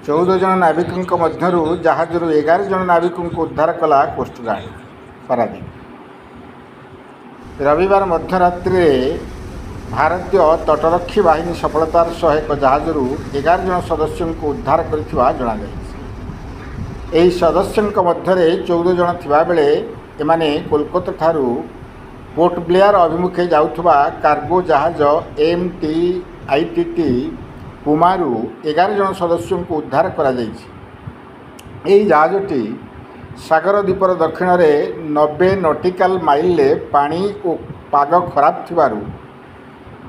14 जन नाविकों मध्यरु जहाजरू 11 जन नाविकों को उद्धार कला कोस्टगार्ड पारादीप। रविवार मध्यरात्रि भारतीय तटरक्षी बाहिनी सफलतार सह एक जहाजरू 11 जन सदस्यों को उद्धार करिथिबा जणा जायछि। एही सदस्यों मध्यरे 14 जन थिबा बेले एमाने कोलकाता ठारू पोर्ट ब्लेयर अभिमुखे जाउथबा कार्गो जहाज MT ITT पुमारू 11 जन सदस्यों को उद्धार करा जायछि। एही जहाजटी सागर द्वीपर दक्षिण में 90 नॉटिकल माइल पानी और पाग खराब थिबारु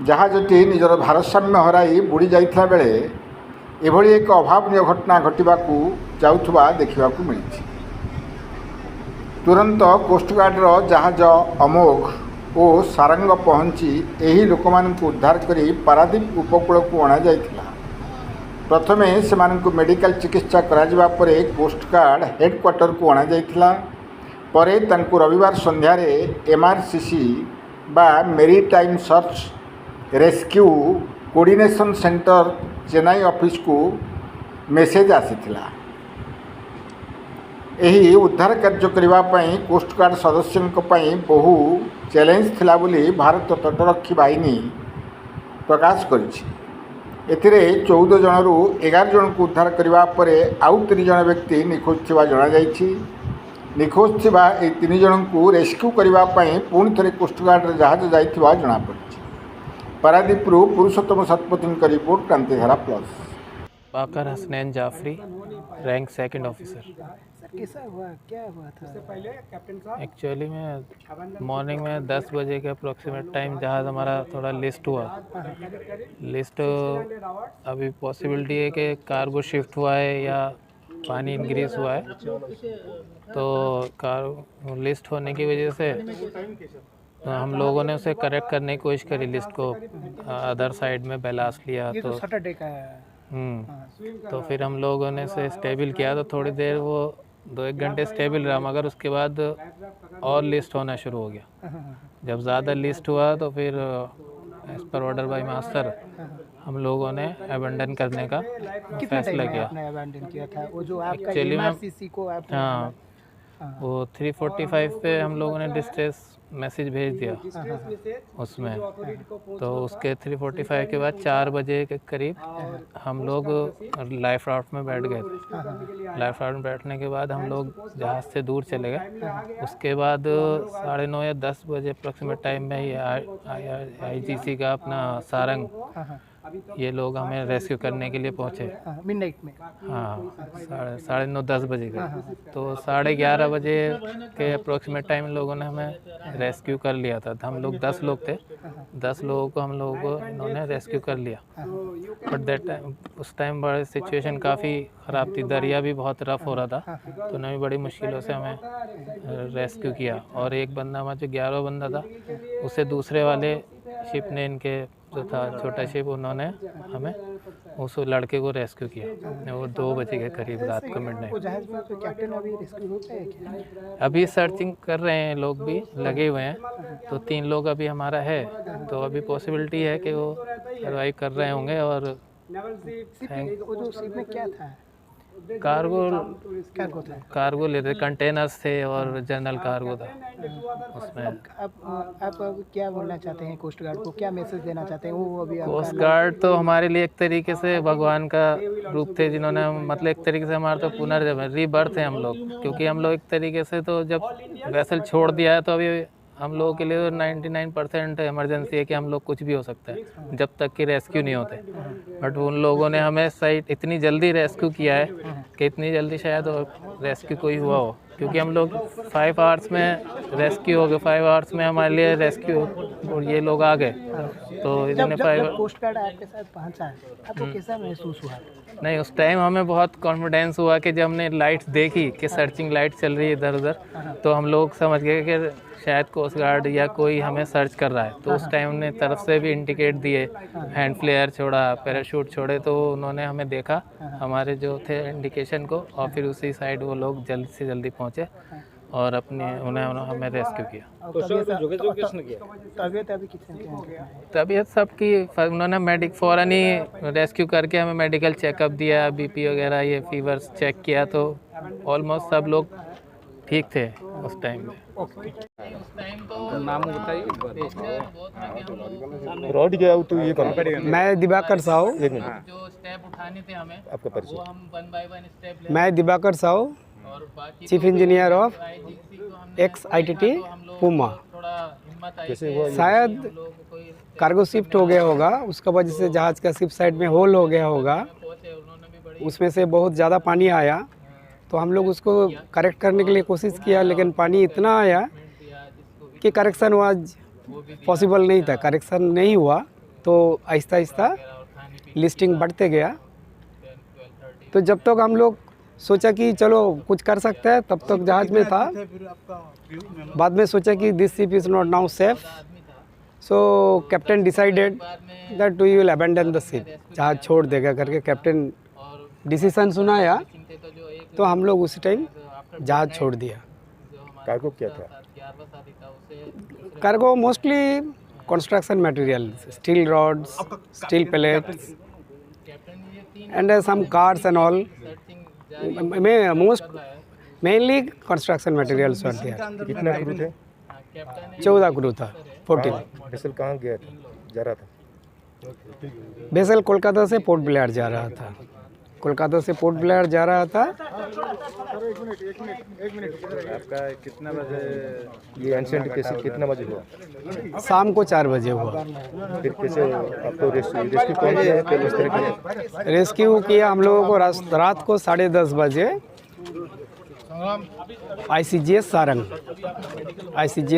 जहाजटी निजर भारसाम्य हराई बुड़ी जाइथिला बेले एभली एक अभावनीय घटना घटिबाकू जाउथबा देखिबाकू मिलिछि। तुरंत कोस्टगार्डर जहाज अमोघ और सारंग पहुँची एही लोकमानंकु उद्धार करी पारादीप उपकूल को अणा जाइथिला। प्रथमे सेमानंकु मेडिकल चिकित्सा कराजिबा परे कोस्टगार्ड हेडक्वार्टर को अणा जाइथिला। परे तांकु रविवार संध्यारे MRCC बा maritime search rescue coordination centre Chennai office को मेसेज आसीथिला। एही उद्धार कार्य करिबा पई कोस्टगार्ड सदस्यों पई बहु चैलेंज थिला बोली भारत तटरक्षी बाहिनी प्रकाश करिछि। एथिरे 14 जनरू 11 जन को उद्धार करिबा परे आउ 3 जन व्यक्ति निखोज थिबा जणा जायछि। निखोज थिबा ए 3 जन को रेस्क्यू करिबा पई पुणी थरे कोस्टगार्ड जहाज जाइथिबा जणा पड़िछि। पारादीपरू पुरुषोत्तम शतपथी का report Krantidhara plus. Baqar Hasnain Jafri, rank second officer. कैसा हुआ, क्या हुआ था? एक्चुअली में मॉर्निंग में 10 बजे के अप्रोक्सीमेट टाइम जहाज़ हमारा थोड़ा लिस्ट हुआ। लिस्ट अभी पॉसिबिलिटी है कि कार्गो शिफ्ट हुआ है या पानी इंक्रीज हुआ है, तो कार लिस्ट होने की वजह से तो हम लोगों ने उसे करेक्ट करने की कोशिश करी। लिस्ट को अदर साइड में बैलास्ट लिया तो सैटरडे का है। तो फिर हम लोगों ने उसे स्टेबल किया, तो थोड़ी देर वो 2-1 घंटे स्टेबल रहा, मगर उसके बाद और लिस्ट होना शुरू हो गया। जब ज़्यादा लिस्ट हुआ तो फिर as per order by master हम लोगों ने अबेंडन करने का फैसला किया। वो जो आपका MRCC को आप वो 345 पे हम लोगों ने डिस्ट्रेस मैसेज भेज दिया उसमें। तो उसके 345 के बाद 4 बजे के करीब हम लोग लाइफ राफ्ट में बैठ गए। लाइफ राफ्ट में बैठने के बाद हम लोग जहाज़ से दूर चले गए। उसके बाद 9:30 या 10 बजे अप्रॉक्सीमेट टाइम में ये IGC का अपना सारंग ये लोग हमें रेस्क्यू करने के लिए पहुँचे मिडनाइट में। हाँ, 9:30-10 बजे का। तो 11:30 बजे के अप्रोक्सीमेट टाइम लोगों ने हमें रेस्क्यू कर लिया था। हम लोग 10 लोग थे, 10 लोगों को हम लोगों को इन्होंने रेस्क्यू कर लिया। बट दैट टाइम उस टाइम बड़ी सिचुएशन काफ़ी ख़राब थी, दरिया भी बहुत रफ़ हो रहा था, तो उन्होंने भी बड़ी मुश्किलों से हमें रेस्क्यू किया। और एक बंदा हमारा जो 11वां बंदा था उसे दूसरे वाले शिप ने, इनके जो था छोटा शिप, उन्होंने हमें उस लड़के को रेस्क्यू किया। वो 2 बजे के करीब रात को मिडनाइट। अभी सर्चिंग कर रहे हैं, लोग भी लगे हुए हैं। तो 3 लोग अभी हमारा है, तो अभी पॉसिबिलिटी है कि वो सर्वाइव कर रहे होंगे। और शिप में क्या था? कार्गो लेते कंटेनर्स थे और जनरल कार्गो था उसमें। आप क्या बोलना चाहते हैं कोस्ट गार्ड को, क्या मैसेज देना चाहते हैं? वो अभी कोस्ट गार्ड तो हमारे लिए एक तरीके से भगवान का रूप थे, जिन्होंने मतलब एक तरीके से हमारा तो पुनर्जन्म रीबर्थ है हम लोग। क्योंकि हम लोग एक तरीके से तो जब वेसल छोड़ दिया है तो अभी हम लोगों के लिए तो 99% इमरजेंसी है कि हम लोग कुछ भी हो सकता है जब तक कि रेस्क्यू नहीं होते। बट उन लोगों ने हमें सही इतनी जल्दी रेस्क्यू किया है कि इतनी जल्दी शायद रेस्क्यू कोई हुआ हो, क्योंकि हम लोग 5 आवर्स में रेस्क्यू हो गए। 5 आवर्स में हमारे लिए रेस्क्यू और ये लोग आ गए। तो इन्होंने 5 कोस्ट गार्ड आपके साथ पहुंचा, आपको कैसा महसूस हुआ? नहीं, उस टाइम हमें बहुत कॉन्फिडेंस हुआ कि जब हमने लाइट्स देखी कि सर्चिंग लाइट चल रही है इधर उधर, तो हम लोग समझ गए कि शायद कोस्ट गार्ड या कोई हमें सर्च कर रहा है। तो उस टाइम उन्होंने तरफ से भी इंडिकेट दिए, हैंड फ्लेयर छोड़ा, पैराशूट छोड़े, तो उन्होंने हमें देखा हमारे जो थे इंडिकेशन को, और फिर उसी साइड वो लोग जल्द से जल्दी पहुँचे और अपने उन्हें हमें रेस्क्यू किया। तो जो किसने किया? तबीयत अभी कितने की है? तबीयत सबकी उन्होंने फ़ौरन ही रेस्क्यू करके हमें मेडिकल चेकअप दिया, बीपी वगैरह ये फीवर चेक किया, तो ऑलमोस्ट सब लोग ठीक थे उस टाइम में। उस टाइम तो नाम बताइए। रोड गया हो तो ये कौन? मैं दिवाकर साहू। एक मिनट, जो स्टेप उठाने थे हमें आपका वो परिचय। हम 1 बाय 1 स्टेप ले मैं दिवाकर साहू, और बाकी चीफ तो इंजीनियर ऑफ IGC को हमने एक्स ITT तो हम लोग पूमा। थोड़ा हिम्मत आई कैसे कि हुआ ये? शायद हम लोग को कोई कार्गो शिफ्ट हो गया होगा, उसका वजह से जहाज़ का शिप साइड में होल हो गया होगा, पहुंचे, उन्होंने भी बड़ी उसमें से बहुत ज़्यादा पानी आया, तो हम लोग उसको करेक्ट करने के लिए कोशिश किया, लेकिन पानी इतना आया दिया जिसको भी कि करेक्शन आज पॉसिबल नहीं था, करेक्शन नहीं हुआ। तो आहिस्ता आहिस्ता और खाने पीने लिस्टिंग बढ़ते गया। 10, 12, 13 तो जब तक हम लोग सोचा कि चलो कुछ कर सकते हैं, तब तक जहाज़ में था। बाद में सोचा कि this ship is not now safe, आदमी था। So captain decided that we will abandon the ship, जहाज़ छोड़ देगा करके कैप्टन और डिसीजन सुनाया, थे तो जो एक तो हम लोग उसी टाइम जहाज़ छोड़ दिया। जो हमारा कार्गो क्या था? 11वां साथी था उसे cargo mostly construction material, steel rods, steel pallets captain ये 3 and some cars and all, searching most mainly construction materials were there. कितना क्रू थे? कैप्टन 14 क्रू था, 14। वेसल कहाँ गया था, जा रहा था? वेसल कोलकाता से पोर्ट ब्लेयर जा रहा था, कोलकाता से पोर्ट ब्लेयर जा रहा था। आपका कितना बजे ये इंसिडेंट कैसे कितना बजे हुआ? शाम को 4 बजे हुआ। फिर कैसे आपको रेस्क्यू कौन किया? फिर इस तरह किया? रेस्क्यू किया हम लोगों को रात को 10:30 बजे ICGS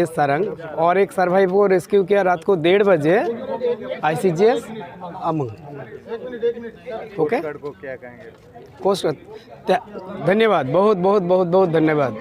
सारंग, और एक सर्वाइव को रेस्क्यू किया रात को 1:30 बजे ICGS अमंग। ओके, को क्या कहेंगे? कोस्ट धन्यवाद, बहुत बहुत बहुत बहुत धन्यवाद।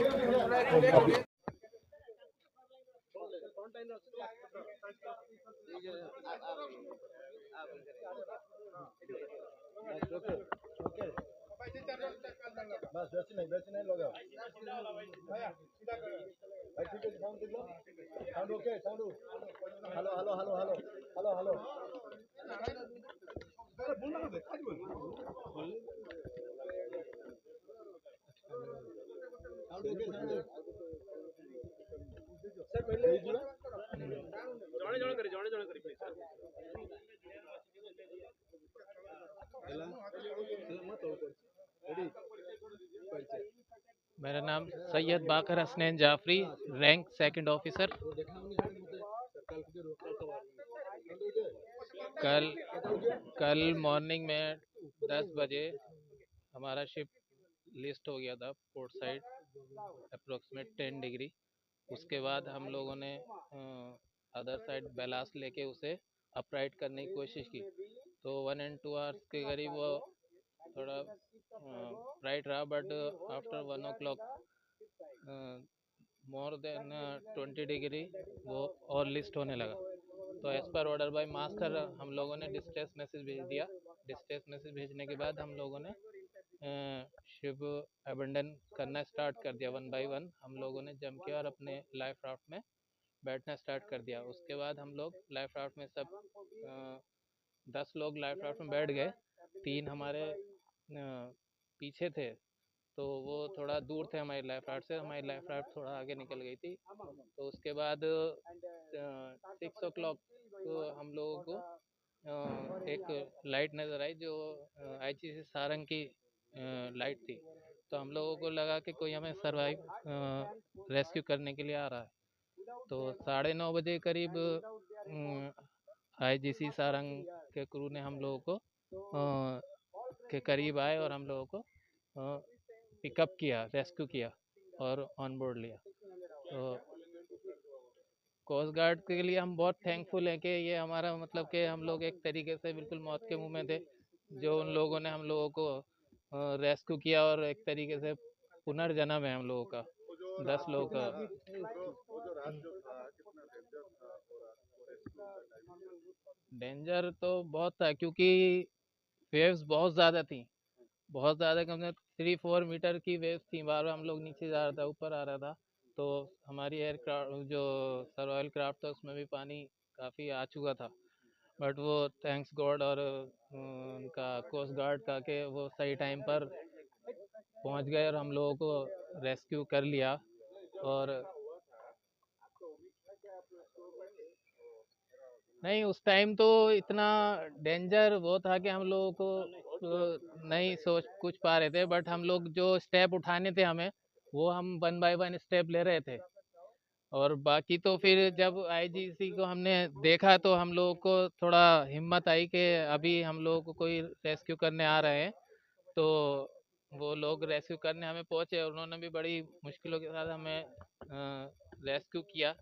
मेरा नाम Syed Baqar Hasnain Jafri, rank 2nd officer. कल मॉर्निंग में 10 बजे हमारा शिप लिस्ट हो गया था पोर्ट साइड अप्रोक्सीमेट 10 डिग्री। उसके बाद हम लोगों ने अदर साइड बैलास्ट लेके उसे अपराइट करने की कोशिश की, तो 1 and 2 आवर्स के करीब वो थोड़ा राइट रहा, but after 1 o'clock more than 20 degree वो और लिस्ट होने लगा। तो as per order by master हम लोगों ने डिस्ट्रेस मैसेज भेज दिया। डिस्ट्रेस मैसेज भेजने के बाद हम लोगों ने शिप अबंडन करना स्टार्ट कर दिया। 1 by 1 हम लोगों ने जम के और अपने लाइफ राफ्ट में बैठना स्टार्ट कर दिया। उसके बाद हम लोग लाइफ राफ्ट में सब 10 लोग लाइफ राफ्ट में बैठ गए। 3 हमारे पीछे थे, तो वो थोड़ा दूर थे हमारी लाइफ राफ्ट से, हमारी लाइफ राफ्ट थोड़ा आगे निकल गई थी। तो उसके बाद 6 o'clock तो हम लोगों को एक लाइट नज़र आई जो IGC सारंग की लाइट थी। तो हम लोगों को लगा कि कोई हमें सर्वाइव रेस्क्यू करने के लिए आ रहा है। तो 9:30 बजे करीब IGC सारंग के क्रू ने हम लोगों को के करीब आए और हम लोगों को पिकअप किया, रेस्क्यू किया और ऑन बोर्ड लिया। तो कोस्ट गार्ड के लिए हम बहुत थैंकफुल हैं कि ये हमारा मतलब कि हम लोग एक तरीके से बिल्कुल मौत के मुंह में थे, जो उन लोगों ने हम लोगों को रेस्क्यू किया और एक तरीके से पुनर्जन्म है हम लोगों का, 10 लोगों का। डेंजर तो बहुत था क्योंकि वेव्स बहुत ज़्यादा थी, बहुत ज़्यादा, कम से कम 3-4 मीटर की वेव्स थी। बार बार हम लोग नीचे जा रहा था, ऊपर आ रहा था, तो हमारी एयरक्राफ्ट जो सर्वाइवल क्राफ्ट था उसमें भी पानी काफ़ी आ चुका था, बट वो थैंक्स गॉड और उनका कोस्ट गार्ड का के वो सही टाइम पर पहुंच गए और हम लोगों को रेस्क्यू कर लिया। और नहीं, उस टाइम तो इतना डेंजर वो था कि हम लोगों को नहीं सोच कुछ पा रहे थे, बट हम लोग जो स्टेप उठाने थे हमें, वो हम 1 बाय 1 स्टेप ले रहे थे। और बाकी तो फिर जब आईजीसी को हमने देखा तो हम लोगों को थोड़ा हिम्मत आई कि अभी हम लोगों को कोई रेस्क्यू करने आ रहे हैं। तो वो लोग रेस्क्यू करने हमें पहुंचे और उन्होंने भी बड़ी मुश्किलों के साथ हमें रेस्क्यू किया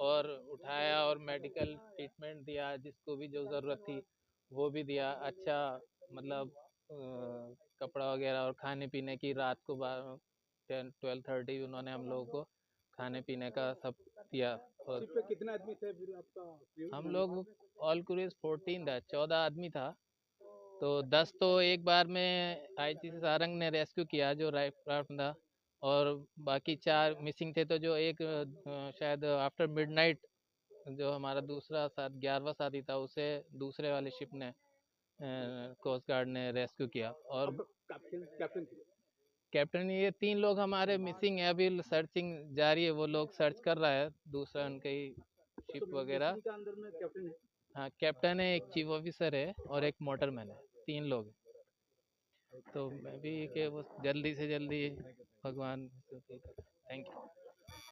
और उठाया और मेडिकल ट्रीटमेंट दिया, जिसको भी जो ज़रूरत थी वो भी दिया। अच्छा, मतलब कपड़ा वगैरह और खाने पीने की रात को 12:30 उन्होंने हम लोगों को खाने पीने का सब दिया। और कितने आदमी थे फिर आपका? हम लोग ऑल क्रूज 14 आदमी था, तो 10 तो एक बार में आईजीसी सारंग ने रेस्क्यू किया जो राफ्ट था, और बाकी 4 मिसिंग थे। तो जो एक शायद आफ्टर मिडनाइट जो हमारा दूसरा साथ 11वां साथी था, उसे दूसरे वाले शिप ने कोस्ट गार्ड ने रेस्क्यू किया। और कैप्टन ये 3 लोग हमारे मिसिंग है, अभी सर्चिंग जारी है, वो लोग सर्च कर रहा है दूसरा उनके ही शिप वगैरह। हाँ, कैप्टन है, एक चीफ ऑफिसर है और एक मोटरमैन है, 3 लोग हैं। तो मैं भी कि वो जल्दी से जल्दी भगवान, थैंक यू।